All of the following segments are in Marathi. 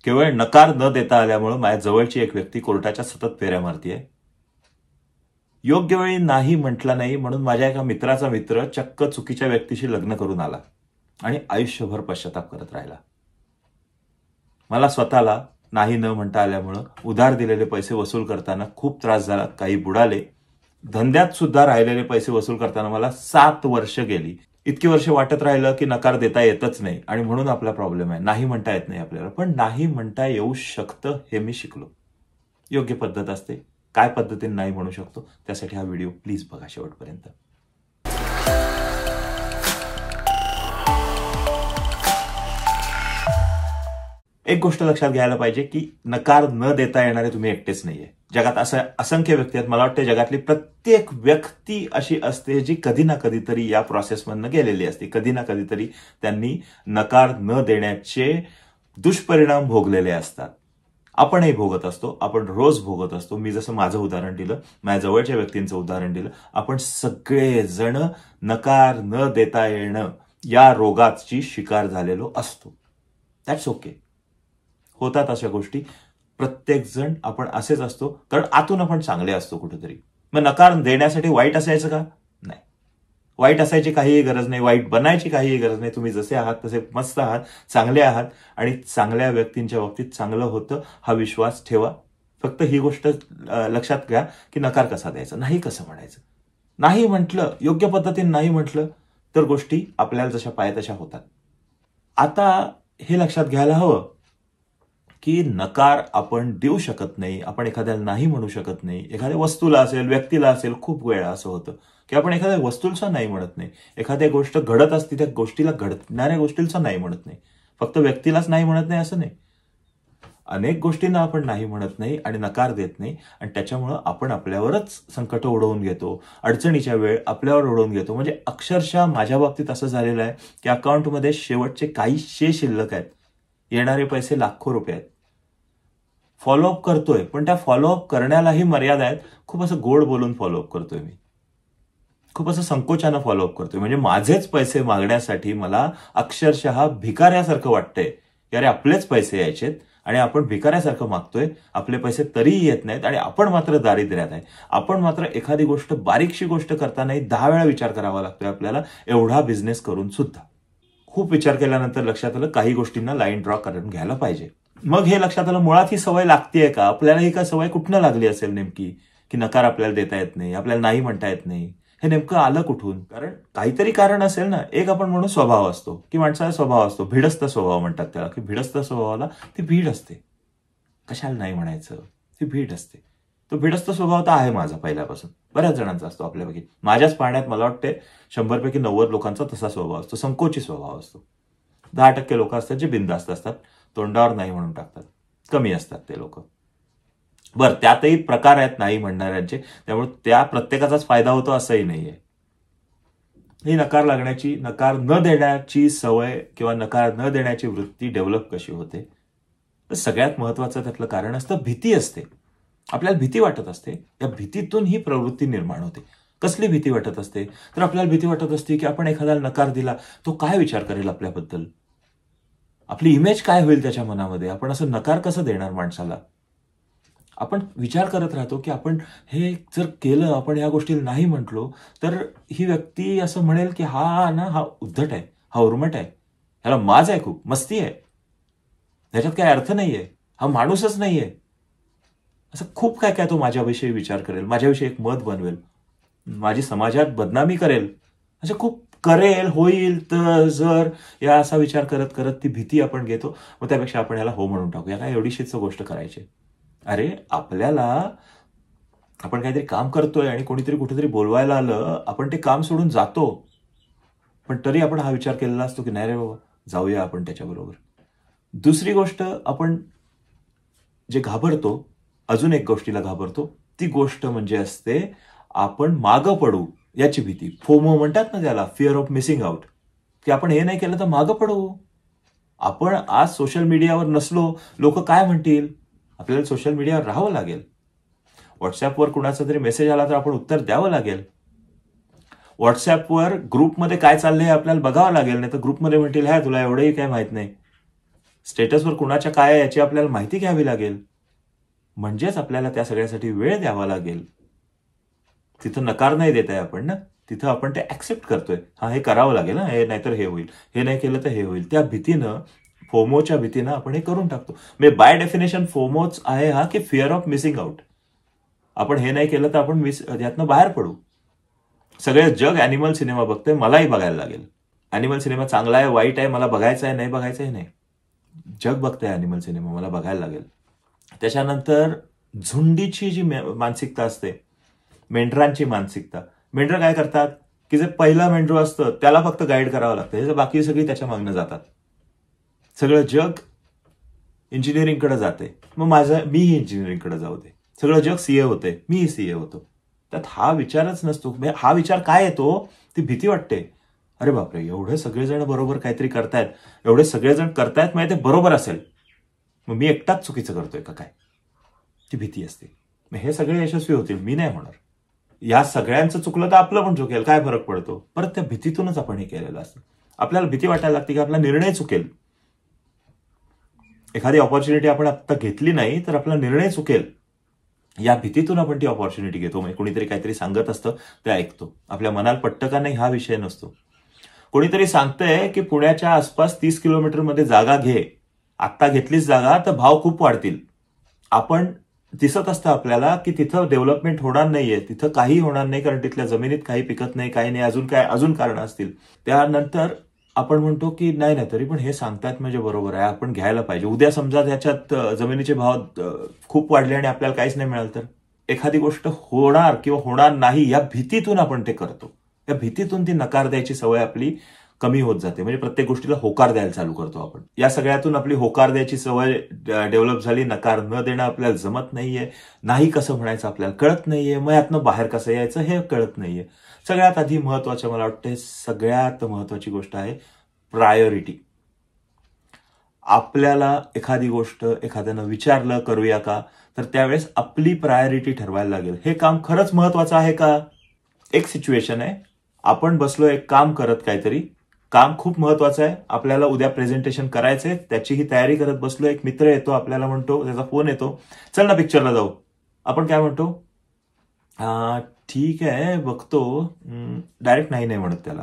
केवळ नकार न देता आल्यामुळे माझ्या जवळची एक व्यक्ती कोर्टाच्या सतत फेऱ्या मारतीये. योग्य वेळी नाही म्हटला नाही म्हणून माझ्या एका मित्राचा मित्र चक्क चुकीच्या व्यक्तीशी लग्न करून आला आणि आयुष्यभर पश्चाताप करत राहिला. मला स्वतःला नाही न म्हणता आल्यामुळं उधार दिलेले पैसे वसूल करताना खूप त्रास झाला. काही बुडाले. धंद्यात सुद्धा राहिलेले पैसे वसूल करताना मला 7 वर्ष गेली. इतकी वर्ष वाटत राहिलं की नकार देता येतच नाही आणि म्हणून आपला प्रॉब्लेम आहे. नाही म्हणता येत नाही आपल्याला. पण नाही म्हणता येऊ शकतं हे मी शिकलो. योग्य पद्धत असते. काय पद्धतीने नाही म्हणू शकतो त्यासाठी हा व्हिडिओ प्लीज बघा शेवटपर्यंत. एक गोष्ट लक्षात घ्यायला पाहिजे की नकार न देता येणारे तुम्ही एकटेच नाहीये. जगात असं असंख्य व्यक्ती आहेत. मला वाटतं जगातली प्रत्येक व्यक्ती अशी असते जी कधी ना कधीतरी या प्रोसेसमधनं गेलेली असते. कधी ना कधीतरी त्यांनी नकार न देण्याचे दुष्परिणाम भोगलेले असतात. आपणही भोगत असतो. आपण रोज भोगत असतो. मी जसं माझं उदाहरण दिलं, माझ्या जवळच्या व्यक्तींचं उदाहरण दिलं. आपण सगळेजण नकार न देता येणं या रोगाची शिकार झालेलो असतो. That's okay. होतात अशा गोष्टी. प्रत्येक जण आपण असेच असतो कारण आतून आपण चांगले असतो कुठेतरी. मग नकार देण्यासाठी वाईट असायचं का? नाही. वाईट असायची काहीही गरज नाही. वाईट बनायची काहीही गरज नाही. तुम्ही जसे आहात तसे मस्त आहात, चांगले आहात आणि चांगल्या व्यक्तींच्या बाबतीत चांगलं होतं हा विश्वास ठेवा. फक्त ही गोष्ट लक्षात घ्या की नकार कसा द्यायचा, नाही कसं म्हणायचं. नाही म्हटलं, योग्य पद्धतीने नाही म्हटलं तर गोष्टी आपल्याला जशा पाय तशा होतात. आता हे लक्षात घ्यायला हवं की नकार आपण देऊ शकत नाही. आपण एखाद्याला नाही म्हणू शकत नाही. एखाद्या वस्तूला असेल, व्यक्तीला असेल, खूप वेळा असं होतं की आपण एखाद्या वस्तूला नाही म्हणत नाही. एखाद्या गोष्ट घडत असते त्या गोष्टीला, घडणाऱ्या गोष्टीला नाही म्हणत नाही. फक्त व्यक्तीलाच नाही म्हणत नाही असं नाही. अनेक गोष्टींना आपण नाही म्हणत नाही आणि नकार देत नाही आणि त्याच्यामुळं आपण आपल्यावरच संकट ओढवून घेतो. अडचणीच्या वेळ आपल्यावर ओढवून घेतो. म्हणजे अक्षरशः माझ्या बाबतीत असं झालेलं आहे की अकाउंटमध्ये शेवटचे काहीशे शिल्लक आहेत. येणारे पैसे लाखो रुपये आहेत. फॉलोअप करतोय पण त्या फॉलोअप करण्यालाही मर्यादा आहेत. खूप असं गोड बोलून फॉलोअप करतोय मी. खूप असं संकोचानं फॉलोअप करतोय. म्हणजे माझेच पैसे मागण्यासाठी मला अक्षरशः भिकाऱ्यासारखं वाटतंय की अरे आपलेच पैसे यायचेत आणि आपण भिकाऱ्यासारखं मागतोय. आपले पैसे तरीही येत नाहीत आणि आपण मात्र दारिद्र्यात आहे. आपण मात्र एखादी गोष्ट, बारीकशी गोष्ट करतानाही 10 वेळा विचार करावा लागतोय आपल्याला, एवढा बिझनेस करून सुद्धा. खूप विचार केल्यानंतर लक्षात आलं काही गोष्टींना लाईन ड्रॉ करून घ्यायला पाहिजे. मग हे लक्षात आलं मुळात ही सवय लागतेय का? आपल्याला ही का सवय कुठनं लागली असेल नेमकी की नकार आपल्याला देता येत नाही, आपल्याला नाही म्हणता येत नाही. हे नेमकं आलं कुठून? कारण काहीतरी कारण असेल ना. एक आपण म्हणून स्वभाव असतो की माणसाचा स्वभाव असतो, भिडस्त स्वभाव म्हणतात त्याला, की भिडस्त स्वभावाला ती भीड असते. कशाला नाही म्हणायचं, ती भीड असते. तो भिडस्त स्वभाव तर आहे माझा पहिल्यापासून. बऱ्याच जणांचा असतो आपल्यापैकी. माझ्याच पाहण्यात मला वाटते 100 पैकी 90 लोकांचा तसा स्वभाव असतो. संकोची स्वभाव असतो. 10% लोक असतात जे बिनधास्त असतात, तोंडावर नाही म्हणून टाकतात. कमी असतात ते लोक. बरं, त्यातही प्रकार आहेत नाही म्हणणाऱ्यांचे. त्यामुळे त्या प्रत्येकाचाच फायदा होतो असंही नाहीये. ही नकार लागण्याची, नकार न देण्याची सवय किंवा नकार न देण्याची वृत्ती डेव्हलप कशी होते? तर सगळ्यात महत्वाचं त्यातलं कारण असतं भीती असते. आपल्याला भीती वाटत असते. या भीतीतून ही प्रवृत्ती निर्माण होते. कसली भीती वाटत असते? तर आपल्याला भीती वाटत असते की आपण एखाद्याला नकार दिला तो काय विचार करेल आपल्याबद्दल, आपली इमेज काय होईल त्याच्या मनामध्ये, आपण असं नकार कसं देणार माणसाला. आपण विचार करत राहतो की आपण हे जर केलं, आपण या गोष्टीला नाही म्हटलो तर ही व्यक्ती असं म्हणेल की हा उद्धट आहे, हा उर्मट आहे, ह्याला माज आहे, खूप मस्ती आहे, ह्याच्यात काय अर्थ नाहीये, हा माणूसच नाहीये. असं खूप काय काय तो माझ्याविषयी विचार करेल, माझ्याविषयी एक मत बनवेल, माझी समाजात बदनामी करेल, असं खूप करेल, होईल तर जर या असा विचार करत करत ती भीती आपण घेतो. मग त्यापेक्षा आपण याला हो म्हणून टाकूया, काय एवढीशीच गोष्ट करायची. अरे आपल्याला, आपण काहीतरी काम करतोय आणि कोणीतरी कुठेतरी बोलवायला आलं, आपण ते काम सोडून जातो. पण तरी आपण हा विचार केलेला असतो की नाही रे बाबा, जाऊया आपण त्याच्याबरोबर. दुसरी गोष्ट, आपण जे घाबरतो, अजून एक गोष्टीला घाबरतो, ती गोष्ट म्हणजे असते आपण मागं पडू याची भीती. फोमो म्हणतात ना त्याला, फिअर ऑफ मिसिंग आउट, की आपण हे नाही केलं तर मागं पडू. आपण आज सोशल मीडियावर नसलो, लोक काय म्हणतील. आपल्याला सोशल मीडियावर राहावं लागेल. व्हॉट्सअपवर कुणाचा तरी मेसेज आला तर आपण उत्तर द्यावं लागेल. व्हॉट्सअपवर ग्रुपमध्ये काय चाललंय आपल्याला बघावं लागेल, नाही तर ग्रुपमध्ये म्हणतील ह्या तुला एवढंही काय माहित नाही. स्टेटसवर कुणाच्या काय आहे याची आपल्याला माहिती घ्यावी लागेल. म्हणजेच आपल्याला त्या सगळ्यासाठी वेळ द्यावा लागेल. तिथं नकार नाही देत आहे आपण ना, तिथं आपण ते ऍक्सेप्ट करतोय. हा, हे करावं लागेल ना, हे नाहीतर हे होईल, हे नाही केलं तर हे होईल. त्या भीतीनं, फोमोच्या भीतीनं आपण हे करून टाकतो. म्हणजे बाय डेफिनेशन फोमोच आहे हा की फिअर ऑफ मिसिंग आउट. आपण हे नाही केलं तर आपण यातनं बाहेर पडू. सगळे जग ॲनिमल सिनेमा बघतंय, मलाही बघायला लागेल. ॲनिमल सिनेमा चांगला आहे, वाईट आहे, मला बघायचा आहे, नाही बघायचं आहे, नाही. जग बघतंय ॲनिमल सिनेमा, मला बघायला लागेल. त्याच्यानंतर झुंडीची जी मानसिकता असते, मेंढरांची मानसिकता. मेंढर काय करतात की जे पहिलं मेंढरू असतं त्याला फक्त गाईड करावं लागतं, हे बाकी सगळी त्याच्या मागणं जातात. सगळं जग इंजिनिअरिंगकडे जाते, मग मीही इंजिनिअरिंगकडे जाऊ दे. सगळं जग सीए होते, मीही सीए होतो. त्यात हा विचारच नसतो. हा विचार काय येतो, ती भीती वाटते. अरे बापरे, एवढे सगळेजण बरोबर काहीतरी करतायत, एवढे सगळेजण करतायत, म्हणजे ते बरोबर असेल, मग मी एकटाच चुकीचं करतोय का काय, ती भीती असते. मग हे सगळे यशस्वी होतील, मी नाही होणार. या सगळ्यांचं चुकलं तर आपलं पण चुकेल, काय फरक पडतो. परत त्या भीतीतूनच आपण हे केलेलं असतं. आपल्याला भीती वाटायला लागते की आपला निर्णय चुकेल. एखादी ऑपॉर्च्युनिटी आपण आता घेतली नाही तर आपला निर्णय चुकेल, या भीतीतून आपण ती ऑपॉर्च्युनिटी घेतो. म्हणजे कोणीतरी काहीतरी सांगत असतं, ते ऐकतो. आपल्या मनाला पटतं का नाही हा विषय नसतो. कोणीतरी सांगतंय की पुण्याच्या आसपास 30 किलोमीटरमध्ये जागा घे, आत्ता घेतलीच जागा तर भाव खूप वाढतील. आपण दिसत असतं आपल्याला की तिथं डेव्हलपमेंट होणार नाहीये, तिथं काही होणार नाही, कारण तिथल्या जमिनीत काही पिकत नाही, काही नाही, अजून कारण असतील. त्यानंतर आपण म्हणतो की नाही, तरी पण हे सांगतायत म्हणजे बरोबर आहे, आपण घ्यायला पाहिजे. उद्या समजा त्याच्यात जमिनीचे भाव खूप वाढले आणि आपल्याला काहीच नाही मिळालं तर. एखादी गोष्ट होणार किंवा होणार नाही या भीतीतून आपण ते करतो. या भीतीतून ती नकार द्यायची सवय आपली कमी होत जाते. म्हणजे प्रत्येक गोष्टीला होकार द्यायला चालू करतो आपण. या सगळ्यातून आपली होकार द्यायची सवय डेव्हलप झाली. नकार न देणं आपल्याला जमत नाहीये, नाही कसं म्हणायचं आपल्याला कळत नाहीये, मग यातनं बाहेर कसं यायचं हे कळत नाहीये. सगळ्यात आधी महत्वाचं, मला वाटतं सगळ्यात महत्वाची गोष्ट आहे प्रायोरिटी. आपल्याला एखादी गोष्ट एखाद्यानं विचारलं करूया का, तर त्यावेळेस आपली प्रायोरिटी ठरवायला लागेल. हे काम खरंच महत्वाचं आहे का. एक सिच्युएशन आहे, आपण बसलो एक काम करत, काहीतरी काम खूप महत्वाचं आहे, आपल्याला उद्या प्रेझेंटेशन करायचंय, त्याची ही तयारी करत बसलो. एक मित्र येतो, आपल्याला म्हणतो, त्याचा फोन येतो, चल ना पिक्चरला जाऊ. आपण काय म्हणतो, ठीक आहे बघतो, डायरेक्ट नाही म्हणत त्याला.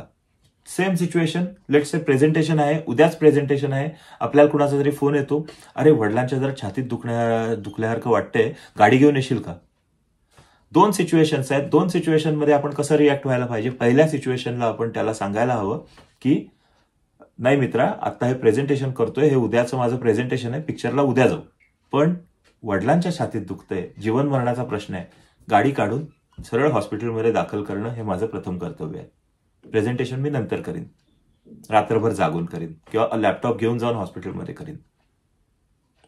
Same situation, let's say presentation आहे, उद्याच प्रेझेंटेशन आहे, आपल्याला कुणाचा तरी फोन येतो, अरे वडिलांच्या जरा छातीत दुखल्यासारखं वाटतंय, गाडी घेऊन येशील का. दोन सिच्युएशन्स आहेत. दोन सिच्युएशनमध्ये आपण कसं रिॲक्ट व्हायला पाहिजे. पहिल्या सिच्युएशनला आपण त्याला सांगायला हवं की नाही मित्रा, आता हे प्रेझेंटेशन करतोय, हे उद्याचं माझं प्रेझेंटेशन आहे, पिक्चरला उद्या जाऊ. पण वडिलांच्या छातीत दुखतंय, जीवन मरणाचा प्रश्न आहे, गाडी काढून सरळ हॉस्पिटलमध्ये दाखल करणं हे माझं प्रथम कर्तव्य आहे. प्रेझेंटेशन मी नंतर करीन, रात्रभर जागून करीन किंवा लॅपटॉप घेऊन जाऊन हॉस्पिटलमध्ये करीन.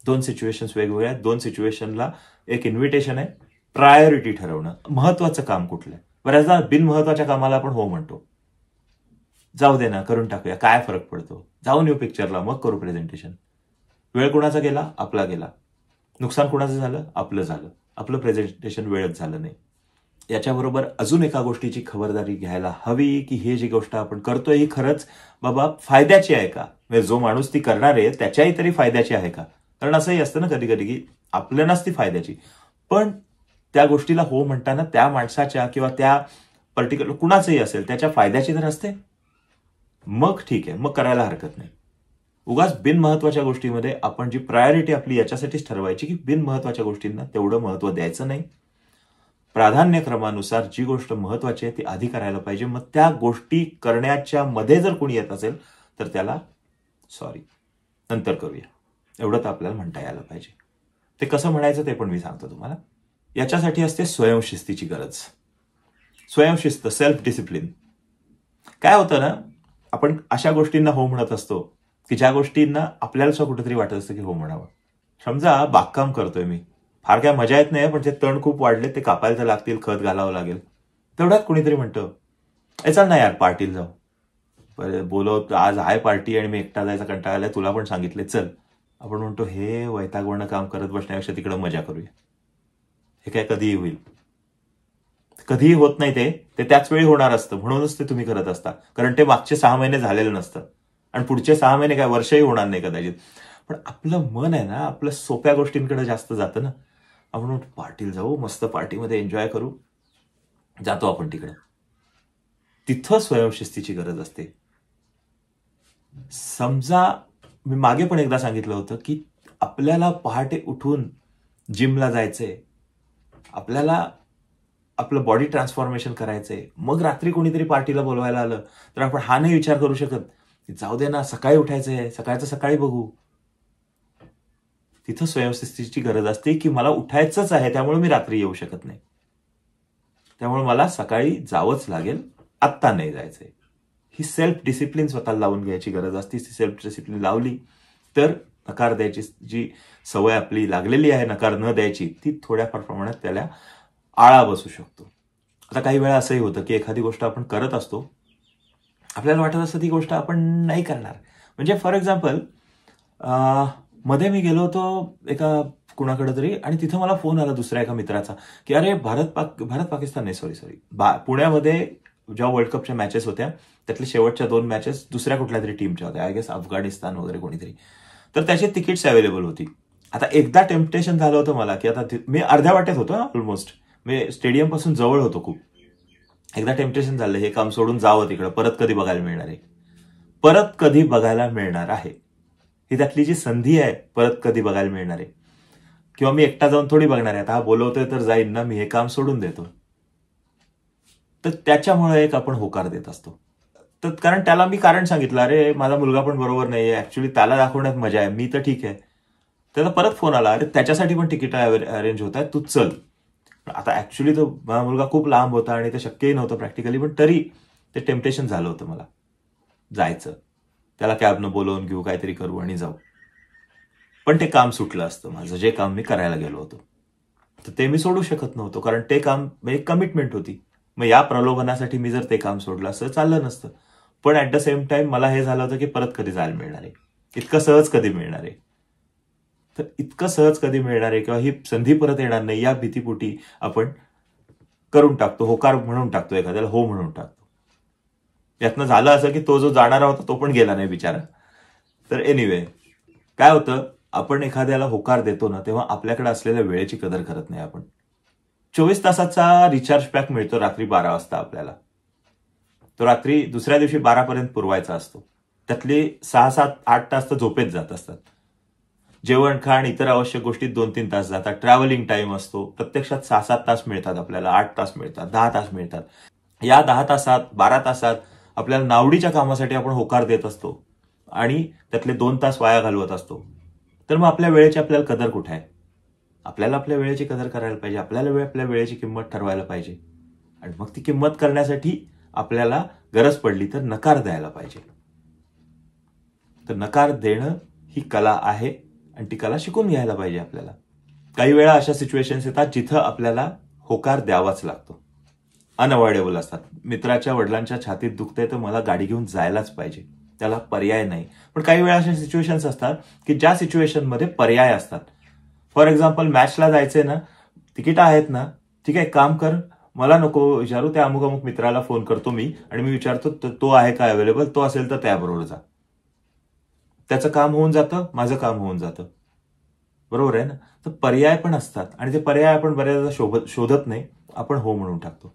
दोन सिच्युएशन्स वेगवेगळ्या आहेत. दोन सिच्युएशनला एक इन्व्हिटेशन आहे. प्रायोरिटी ठरवणं, महत्वाचं काम कुठलं आहे. बऱ्याचदा बिनमहत्वाच्या कामाला आपण हो म्हणतो, जाऊ दे ना, करून टाकूया, काय फरक पडतो, जाऊन येऊ पिक्चरला, मग करू प्रेझेंटेशन. वेळ कुणाचा गेला, आपला गेला. नुकसान कुणाचं झालं, आपलं झालं. आपलं प्रेझेंटेशन वेळच झालं नाही. याच्याबरोबर अजून एका गोष्टीची खबरदारी घ्यायला हवी की हे जी गोष्ट आपण करतोय ही खरंच बाबा फायद्याची आहे का. म्हणजे जो माणूस ती करणार आहे त्याच्याही तरी फायद्याची आहे का. कारण असंही असतं ना कधी कधी की आपल्यालाच ती फायद्याची, पण त्या गोष्टीला हो म्हणताना त्या माणसाच्या किंवा त्या पर्टिक्युलर कुणाचंही असेल त्याच्या फायद्याची तर असते, मग ठीक आहे, मग करायला हरकत नाही. उगाच बिनमहत्वाच्या गोष्टीमध्ये आपण जी प्रायोरिटी आपली याच्यासाठीच ठरवायची की बिनमहत्वाच्या गोष्टींना तेवढं महत्व द्यायचं नाही. प्राधान्यक्रमानुसार जी गोष्ट महत्वाची आहे ती आधी करायला पाहिजे. मग त्या गोष्टी करण्याच्या मध्ये जर कोणी येत असेल तर त्याला सॉरी नंतर करूया, एवढं तर आपल्याला म्हणता यायला पाहिजे. ते कसं म्हणायचं ते पण मी सांगतो तुम्हाला. याच्यासाठी असते स्वयंशिस्तीची गरज. स्वयंशिस्त, सेल्फ डिसिप्लिन. काय होतं ना, आपण अशा गोष्टींना हो म्हणत असतो की ज्या गोष्टींना आपल्याला सुद्धा कुठेतरी वाटत असतं की हो म्हणावं. समजा बागकाम करतोय मी, फार काय मजा येत नाही, पण ते तण खूप वाढले, ते कापायला तर लागतील, खत घालावं लागेल. तेवढ्यात कोणीतरी म्हणतं चल ना यार पार्टीला जाऊ, बोलव, आज आहे पार्टी आणि मी एकटा जायचा कंटाळा आलाय, तुला पण सांगितले चल. आपण म्हणतो हे वैतागवणं काम करत बसण्यापेक्षा तिकडं मजा करूया. हे काय कधीही होईल, कधीही होत नाही. ते त्याच वेळी होणार असतं, म्हणूनच ते तुम्ही करत असता, कारण ते मागचे 6 महिने झालेलं नसतं आणि पुढचे 6 महिने काय वर्षही होणार नाही कदाचित. पण आपलं मन आहे ना, आपलं सोप्या गोष्टींकडे जास्त जातं ना. आपण पार्टीला जाऊ, मस्त पार्टीमध्ये एन्जॉय करू, जातो आपण तिकडं. तिथं स्वयंशिस्तीची गरज असते. समजा मी मागे पण एकदा सांगितलं होतं की आपल्याला पहाटे उठून जिमला जायचंय, आपल्याला आपलं बॉडी ट्रान्सफॉर्मेशन करायचंय, मग रात्री कोणीतरी पार्टीला बोलवायला आलं तर आपण हा नाही विचार करू शकत जाऊ दे ना, सकाळी उठायचंय, सकाळचं सकाळी बघू. तिथं स्वयंशिस्तीची गरज असते की मला उठायचंच आहे, त्यामुळे मी रात्री येऊ शकत नाही, त्यामुळे मला सकाळी जावंच लागेल, आत्ता नाही जायचंय. ही सेल्फ डिसिप्लिन स्वतःला लावून घ्यायची गरज असते. ती सेल्फ डिसिप्लिन लावली तर नकार द्यायची जी सवय आपली लागलेली आहे, नकार न द्यायची, ती थोड्याफार प्रमाणात त्याला आळा बसू शकतो. आता काही वेळा असंही होतं की एखादी गोष्ट आपण करत असतो, आपल्याला वाटत असतं ती गोष्ट आपण नाही करणार. म्हणजे फॉर एक्झाम्पल, मध्ये मी गेलो होतो एका कुणाकडे तरी, आणि तिथं मला फोन आला दुसऱ्या एका मित्राचा की अरे भारत पाकिस्तान नाही, सॉरी पुण्यामध्ये जेव्हा वर्ल्ड कपच्या मॅचेस होत्या त्यातल्या शेवटच्या 2 मॅचेस दुसऱ्या कुठल्या तरी टीमच्या होत्या, आय गेस अफगाणिस्तान वगैरे कोणीतरी, तर त्याची तिकीट्स अवेलेबल होती. आता एकदा टेम्पटेशन झालं होतं मला की आता मी अर्ध्या वाटेत होतो ऑलमोस्ट, मी स्टेडियम पासून जवळ होतो खूप. एकदा टेम्पटेशन झालं हे काम सोडून जावं तिकडं, परत कधी बघायला मिळणार आहे, परत कधी बघायला मिळणार आहे, ही त्यातली जी संधी आहे परत कधी बघायला मिळणार आहे, किंवा मी एकटा जाऊन थोडी बघणार आहे, आता हा बोलवतोय तर जाईन ना, मी हे काम सोडून देतो. तर त्याच्यामुळे एक आपण होकार देत असतो. तर कारण त्याला मी कारण सांगितलं, अरे माझा मुलगा पण बरोबर नाहीये, ऍक्च्युली त्याला दाखवण्यात मजा आहे, मी तर ठीक आहे. त्याचा परत फोन आला, अरे त्याच्यासाठी पण तिकीट अरेंज होत आहे, तू चल. आता ऍक्च्युली तो माझा मुलगा खूप लांब होता आणि ते शक्यही नव्हतं प्रॅक्टिकली, पण तरी ते टेम्पटेशन झालं होतं मला जायचं, त्याला कॅबनं बोलवून घेऊ, काहीतरी करू आणि जाऊ. पण ते काम सुटलं असतं माझं, जे काम मी करायला गेलो होतो, तर ते मी सोडू शकत नव्हतो, कारण ते काम एक कमिटमेंट होती. मग या प्रलोभनासाठी मी जर ते काम सोडलं असतं चाललं नसतं. पण ऍट द सेम टाइम मला हे झालं होतं की परत कधी जायला मिळणार आहे, इतकं सहज कधी मिळणार आहे. तर इतकं सहज कधी मिळणार आहे किंवा ही संधी परत येणार नाही या भीतीपोटी आपण करून टाकतो, होकार म्हणून टाकतो, एखाद्याला हो म्हणून टाकतो. यातनं झालं असं की तो जो जाणारा होता तो पण गेला नाही बिचारा. तर एनिवे काय होतं, आपण एखाद्याला होकार देतो ना तेव्हा आपल्याकडे असलेल्या वेळेची कदर करत नाही आपण. 24 तासाचा रिचार्ज पॅक मिळतो रात्री 12 वाजता आपल्याला, तो रात्री दुसऱ्या दिवशी 12 पर्यंत पुरवायचा असतो. त्यातले 6, 7, 8 तास तर झोपेत जात असतात. जेवण खाण इतर आवश्यक गोष्टीत 2-3 तास जातात. ट्रॅव्हलिंग टाइम असतो, प्रत्यक्षात 6-7 तास मिळतात आपल्याला, 8 तास मिळतात, 10 तास मिळतात. या 10 तासात 12 तासात आपल्याला नावडीच्या कामासाठी आपण होकार देत असतो आणि त्यातले 2 तास वाया घालवत असतो. तर मग आपल्या वेळेची आपल्याला कदर कुठे आहे? आपल्याला आपल्या वेळेची कदर करायला पाहिजे, आपल्याला आपल्या वेळेची किंमत ठरवायला पाहिजे, आणि मग ती किंमत करण्यासाठी आपल्याला गरज पडली तर नकार द्यायला पाहिजे. तर नकार देणं ही कला आहे आणि ती कला शिकून घ्यायला पाहिजे आपल्याला. काही वेळा अशा सिच्युएशन्स येतात जिथं आपल्याला होकार द्यावाच लागतो, अनअवॉइडेबल असतात. मित्राच्या वडिलांच्या छातीत दुखतंय तर मला गाडी घेऊन जायलाच पाहिजे, त्याला पर्याय नाही. पण काही वेळा अशा सिच्युएशन्स असतात की ज्या सिच्युएशनमध्ये पर्याय असतात. फॉर एक्झाम्पल, मॅचला जायचंय ना, तिकीट आहेत ना, ठीक आहे, काम कर, मला नको विचारू, त्या अमुक अमुक मित्राला फोन करतो मी आणि मी विचारतो तो आहे का अवेलेबल, तो असेल तर त्याबरोबर जा. त्याचं काम होऊन जातं, माझं काम होऊन जातं, बरोबर आहे ना. तर पर्याय पण असतात आणि ते पर्याय आपण बऱ्याचदा शोधत नाही, आपण हो म्हणून टाकतो.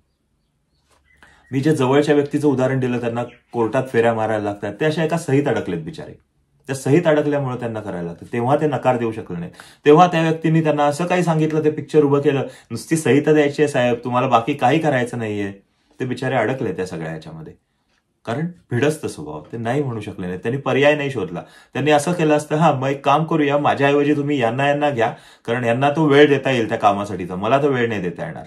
मी जे जवळच्या व्यक्तीचं उदाहरण दिलं, त्यांना कोर्टात फेऱ्या मारायला लागतात, ते अशा एका सहीत अडकलेत बिचारे. त्या सहीत अडकल्यामुळे त्यांना करायला लागतं. तेव्हा ते नकार देऊ शकले नाहीत. तेव्हा त्या व्यक्तींनी त्यांना असं काही सांगितलं, ते पिक्चर उभं केलं, नुसती सही तर द्यायची आहे साहेब, तुम्हाला बाकी काही करायचं नाहीये. ते बिचारे अडकले त्या सगळ्या याच्यामध्ये, कारण भिडस्त स्वभाव, ते नाही म्हणू शकले नाही, त्यांनी पर्याय नाही शोधला. त्यांनी असं केलं असतं, हा मग एक काम करूया, माझ्याऐवजी तुम्ही यांना घ्या, कारण यांना तो वेळ देता येईल त्या कामासाठीचा, मला तो वेळ नाही देता येणार.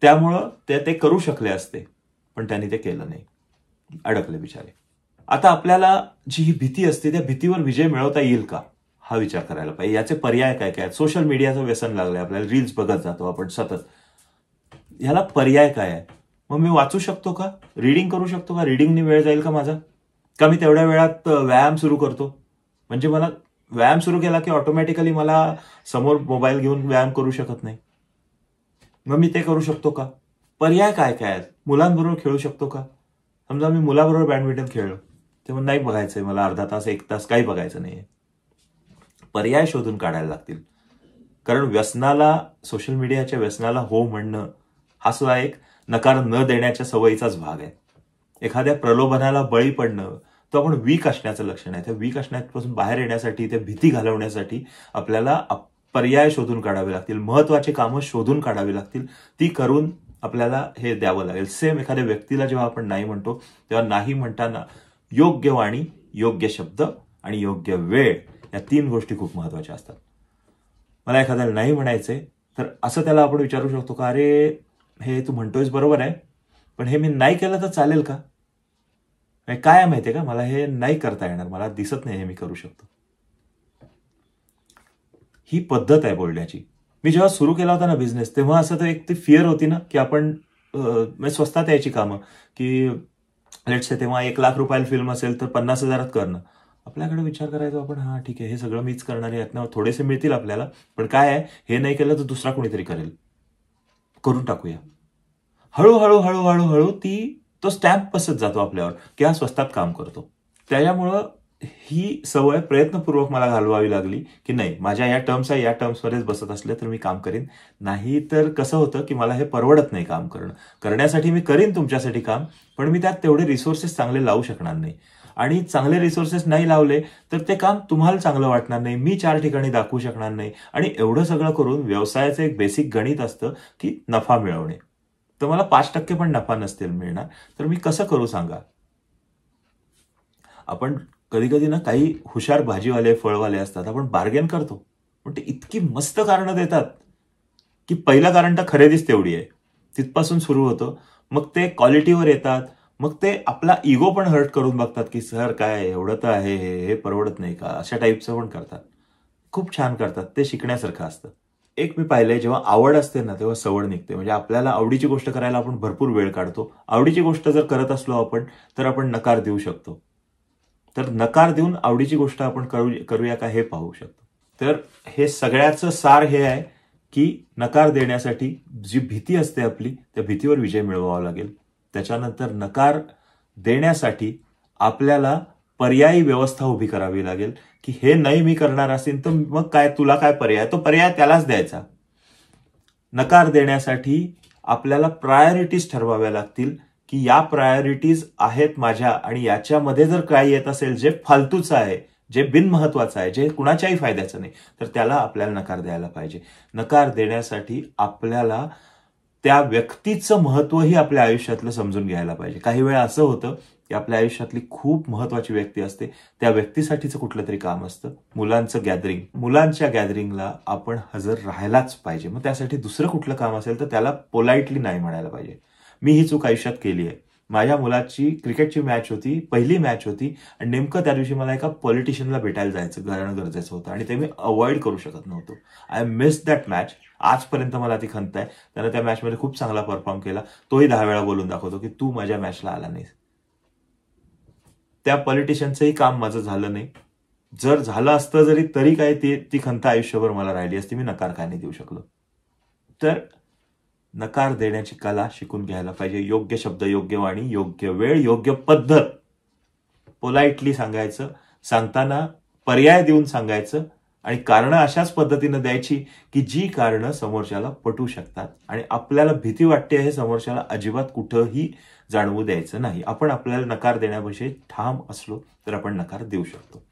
त्यामुळं ते करू शकले असते, पण त्यांनी ते केलं नाही, अडकले बिचारे. आता आपल्याला जी ही भीती असते, त्या भीतीवर विजय मिळवता येईल का हा विचार करायला पाहिजे. याचे पर्याय काय काय. सोशल मीडियाचं व्यसन लागलंय आपल्याला, रील्स बघत जातो आपण सतत. ह्याला पर्याय काय आहे? मग मी वाचू शकतो का, रीडिंग करू शकतो का, रीडिंगनी वेळ जाईल का माझा, का मी तेवढ्या वेळात व्यायाम सुरू करतो, म्हणजे मला व्यायाम सुरू केला की ऑटोमॅटिकली मला समोर मोबाईल घेऊन व्यायाम करू शकत नाही, मग मी ते करू शकतो का. पर्याय काय काय आहेत. मुलांबरोबर खेळू शकतो का. समजा मी मुलाबरोबर बॅडमिंटन खेळलो, तेव्हा नाही बघायचंय मला अर्धा तास 1 तास, काही बघायचं नाहीये. पर्याय शोधून काढायला लागतील. कारण व्यसनाला, सोशल मीडियाच्या व्यसनाला हो म्हणणं हा सुद्धा एक नकार न देण्याच्या सवयीचाच भाग आहे. एखाद्या प्रलोभनाला बळी पडणं तो आपण वीक असण्याचं लक्षण आहे. त्या वीक असण्यापासून बाहेर येण्यासाठी, त्या भीती घालवण्यासाठी आपल्याला पर्याय शोधून काढावे लागतील, महत्वाचे कामं शोधून काढावी लागतील. ती करून आपल्याला हे द्यावं लागेल. सेम एखाद्या व्यक्तीला जेव्हा आपण नाही म्हणतो तेव्हा नाही म्हणताना योग्य वाणी, योग्य शब्द आणि योग्य वेळ या 3 गोष्टी खूप महत्वाच्या असतात. मला एखाद्याला नाही म्हणायचंय तर असं त्याला आपण विचारू शकतो का, अरे हे तू म्हणतोयस बरोबर आहे, पण हे मी नाही केलं तर चालेल का? काय आहे माहितीये का, मला हे नाही करता येणार, मला दिसत नाही हे मी करू शकतो. ही पद्धत आहे बोलण्याची. मी जेव्हा सुरू केला होता ना बिझनेस, तेव्हा असं तर एक ती फिअर होती ना की आपण स्वस्तात यायची कामं, की लेट्स से तेव्हा 1 लाख रुपयाला फिल्म असेल तर 50,000 करणं. आपल्याकडे विचार करायचो आपण, हा ठीक आहे, हे सगळं मीच करणार आहे, यातनं थोडेसे मिळतील आपल्याला, पण काय आहे, हे नाही केलं तर दुसरा कोणीतरी करेल, करून टाकूया. हळूहळू हळूहळू हळू तो स्टॅम्प बसत जातो आपल्यावर की हा स्वस्तात काम करतो. त्याच्यामुळं ही सवय प्रयत्नपूर्वक मला घालवावी लागली की नाही, माझ्या या टर्म्स आहे, या टर्म्समध्येच बसत असले तर मी काम करीन. नाही तर कसं होतं की मला हे परवडत नाही काम करणं. करण्यासाठी मी करीन तुमच्यासाठी काम, पण मी त्यात तेवढे रिसोर्सेस चांगले लावू शकणार नाही. आणि चांगले रिसोर्सेस नाही लावले तर ते काम तुम्हाला चांगलं वाटणार नाही, मी 4 ठिकाणी दाखवू शकणार नाही. आणि एवढं सगळं करून व्यवसायाचं एक बेसिक गणित असतं की नफा मिळवणे. तर मला 5% पण नफा नसतील मिळणार, तर मी कसं करू सांगा? आपण कधी कधी ना काही हुशार भाजीवाले, फळवाले असतात, आपण बार्गेन करतो, पण ते इतकी मस्त कारणं देतात की पहिलं कारण तर खरेदीच तेवढी आहे, तिथपासून सुरू होतं. मग ते क्वालिटीवर येतात, मग ते आपला इगो पण हर्ट करून बघतात की सर काय एवढं तर आहे, हे परवडत नाही का, अशा टाईपचं पण करतात. खूप छान करतात, ते शिकण्यासारखं असतं. एक मी पाहिलंय, जेव्हा आवड असते ना तेव्हा सवड निघते. म्हणजे आपल्याला आवडीची गोष्ट करायला आपण भरपूर वेळ काढतो. आवडीची गोष्ट जर करत असलो आपण तर आपण नकार देऊ शकतो. तर नकार देऊन आवडीची गोष्ट आपण करूया का हे पाहू शकतो. तर हे सगळ्याचं सार हे आहे की नकार देण्यासाठी जी भीती असते आपली, त्या भीतीवर विजय मिळवावा लागेल. त्याच्यानंतर नकार देण्यासाठी आपल्याला पर्यायी व्यवस्था उभी करावी लागेल की हे नाही मी करणार असेल तर मग काय, तुला काय पर्याय, तो पर्याय त्यालाच द्यायचा. नकार देण्यासाठी आपल्याला प्रायोरिटीज ठरवाव्या लागतील की या प्रायोरिटीज आहेत माझ्या, आणि याच्यामध्ये जर काय येत असेल जे फालतूचं आहे, जे बिनमहत्वाचं आहे, जे कुणाच्याही फायद्याचं नाही, तर त्याला आपल्याला नकार द्यायला पाहिजे. नकार देण्यासाठी आपल्याला त्या व्यक्तीचं महत्वही आपल्या आयुष्यातलं समजून घ्यायला पाहिजे. काही वेळा असं होतं की आपल्या आयुष्यातली खूप महत्वाची व्यक्ती असते, त्या व्यक्तीसाठीचं कुठलं तरी काम असतं, मुलांचं गॅदरिंग, मुलांच्या गॅदरिंगला आपण हजर राहायलाच पाहिजे. मग त्यासाठी दुसरं कुठलं काम असेल तर त्याला पोलाइटली नाही म्हणायला पाहिजे. मी ही चूक आयुष्यात केली आहे. माझ्या मुलाची क्रिकेटची मॅच होती, पहिली मॅच होती, आणि नेमकं त्या दिवशी मला एका पॉलिटिशियनला भेटायला जायचं गरजेचं होतं, आणि ते मी अवॉइड करू शकत नव्हतो. I miss that match. आजपर्यंत मला ती खंत आहे. त्यानं त्या मॅचमध्ये खूप चांगला परफॉर्म केला. तोही 10 वेळा बोलून दाखवतो की तू माझ्या मॅचला आला नाहीस. त्या पॉलिटिशियनचंही काम माझं झालं नाही. जर झालं असतं जरी तरी काय ती खंत आयुष्यभर मला राहिली असती. मी नकार काय नाही देऊ शकलो. तर नकार देण्याची कला शिकून घ्यायला पाहिजे. योग्य शब्द, योग्य वाणी, योग्य वेळ, योग्य पद्धत, पोलाइटली सांगायचं, सांगताना पर्याय देऊन सांगायचं, आणि कारणं अशाच पद्धतीनं द्यायची की जी कारणं समोरच्याला पटू शकतात, आणि आपल्याला भीती वाटते हे समोरच्याला अजिबात कुठंही जाणवू द्यायचं नाही. आपण आपल्याला नकार देण्याविषयी ठाम असलो तर आपण नकार देऊ शकतो.